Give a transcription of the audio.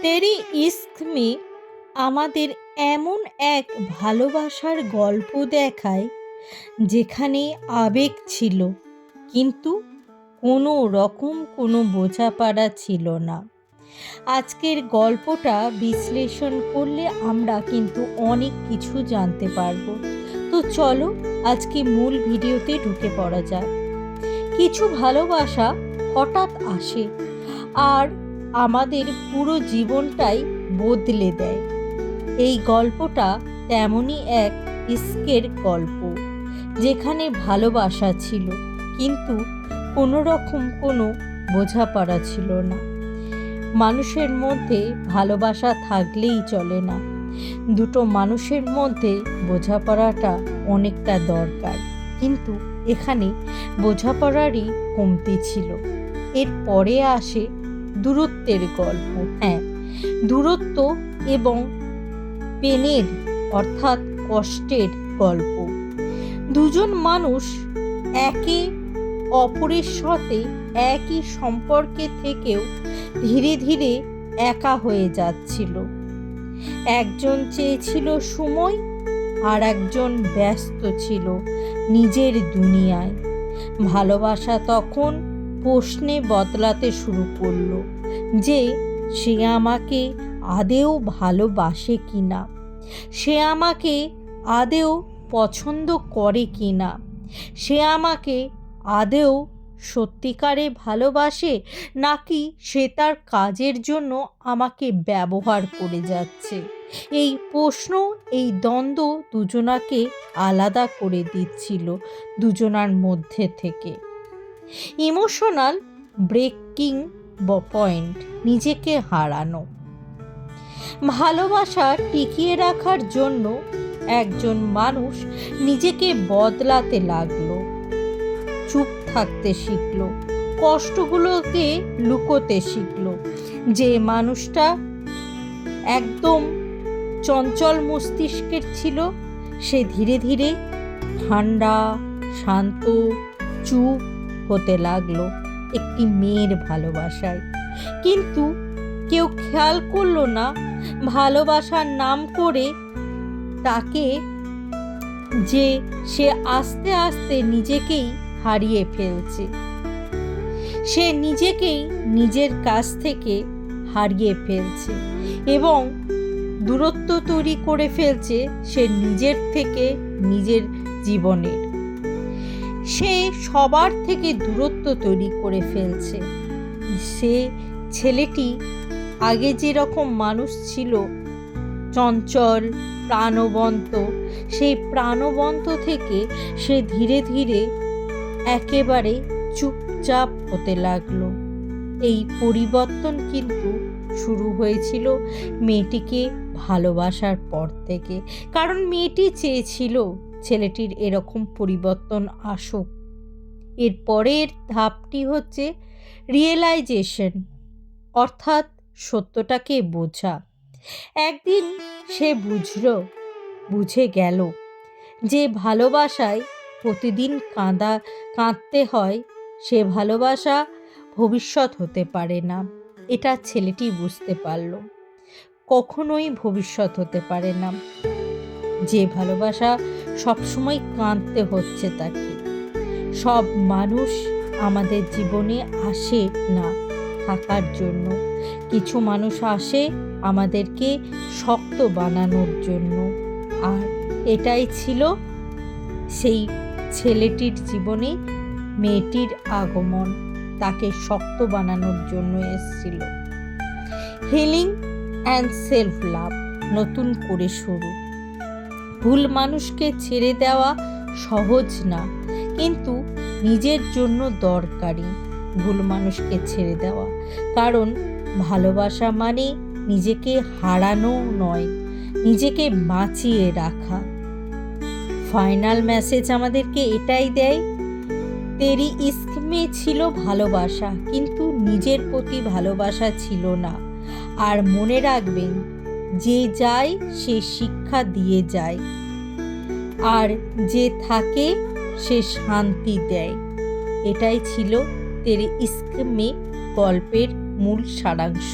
তেরি ইস্ক মে আমাদের এমন এক ভালোবাসার গল্প দেখায় যেখানে আবেগ ছিল, কিন্তু কোনো রকম কোনো বোঝাপড়া ছিল না। আজকের গল্পটা বিশ্লেষণ করলে আমরা কিন্তু অনেক কিছু জানতে পারবো। তো চলো আজকে মূল ভিডিওতে ঢুকে পড়া যাক। কিছু ভালোবাসা হঠাৎ আসে আর আমাদের পুরো জীবনটাই বদলে দেয়। এই গল্পটা তেমনই এক ইস্কের গল্প, যেখানে ভালোবাসা ছিল কিন্তু কোনো রকম কোনো বোঝাপড়া ছিল না। মানুষের মধ্যে ভালোবাসা থাকলেই চলে না, দুটো মানুষের মধ্যে বোঝাপড়াটা অনেকটা দরকার, কিন্তু এখানে বোঝাপড়ারই কমতি ছিল। এরপরে আসে দূরত্বের গল্প। দূরত্ব এবং পেনের অর্থাৎ কষ্টের গল্প। দুজন মানুষ একে অপরের সাথে একই সম্পর্কে থেকেও ধীরে ধীরে একা হয়ে যাচ্ছিল। একজন চেয়েছিল সময়, আর একজন ব্যস্ত ছিল নিজের দুনিয়ায়। ভালোবাসা তখন প্রশ্নে বদলাতে শুরু করলো যে সে আমাকে আদেও ভালোবাসে কিনা, সে আমাকে আদেও পছন্দ করে কিনা, সে আমাকে আদেও সত্যিকারে ভালোবাসে, নাকি সে তার কাজের জন্য আমাকে ব্যবহার করে যাচ্ছে। এই প্রশ্ন, এই দ্বন্দ্ব দুজনাকে আলাদা করে দিচ্ছিল দুজনার মধ্যে থেকে। ইমোশনাল ব্রেকিং পয়েন্ট, নিজেকে হারানো। ভালোবাসা টিকিয়ে রাখার জন্য একজন মানুষ নিজেকে বদলাতে লাগলো, চুপ থাকতে শিখলো, কষ্টগুলোকে লুকোতে শিখলো। যে মানুষটা একদম চঞ্চল মস্তিষ্কের ছিল, সে ধীরে ধীরে ঠান্ডা, শান্ত, চুপ হতে লাগলো একটি মেয়ের ভালোবাসায়। কিন্তু কেউ খেয়াল করলো না ভালোবাসার নাম করে তাকে, যে সে আস্তে আস্তে নিজেকেই হারিয়ে ফেলছে। সে নিজেকেই নিজের কাছ থেকে হারিয়ে ফেলছে এবং দূরত্ব তৈরি করে ফেলছে সে নিজের থেকে, নিজের জীবনের। সে সবার থেকে দূরত্ব তৈরি করে ফেলছে। সে ছেলেটি আগে যেরকম মানুষ ছিল, চঞ্চল, প্রাণবন্ত, সেই প্রাণবন্ত থেকে সে ধীরে ধীরে একেবারে চুপচাপ হতে লাগলো। এই পরিবর্তন কিন্তু শুরু হয়েছিল মেয়েটিকে ভালোবাসার পর থেকে, কারণ মেয়েটি চেয়েছিল ছেলেটির এরকম পরিবর্তন আসুক। এর পরের ধাপটি হচ্ছে রিয়েলাইজেশন, অর্থাৎ সত্যটাকে বোঝা। একদিন সে বুঝে গেল যে ভালোবাসায় প্রতিদিন কাঁদতে হয়, সে ভালোবাসা ভবিষ্যৎ হতে পারে না। এটা ছেলেটি বুঝতে পারল, কখনোই ভবিষ্যৎ হতে পারে না। যে ভালোবাসা সবসময় কাঁদতে হচ্ছে তাকে। সব মানুষ আমাদের জীবনে আসে না থাকার জন্য, কিছু মানুষ আসে আমাদেরকে শক্ত বানানোর জন্য। আর এটাই ছিল সেই ছেলেটির জীবনে মেয়েটির আগমন, তাকে শক্ত বানানোর জন্য এসেছিল। হিলিং অ্যান্ড সেলফ লাভ, নতুন করে শুরু। ভুল মানুষকে ছেড়ে দেওয়া সহজ না, কিন্তু নিজের জন্য দরকারি ভুল মানুষকে ছেড়ে দেওয়া। কারণ ভালোবাসা মানে নিজেকে হারানো নয়, নিজেকে বাঁচিয়ে রাখা। ফাইনাল মেসেজ আমাদেরকে এটাই দেয়, তেরি ইস্ক মে ছিল ভালোবাসা, কিন্তু নিজের প্রতি ভালোবাসা ছিল না। আর মনে রাখবেন, যে যায় সে শিক্ষা দিয়ে যায়, আর যে থাকে সে শান্তি দেয়। এটাই ছিল তেরি ইস্ক মে গল্পের মূল সারাংশ।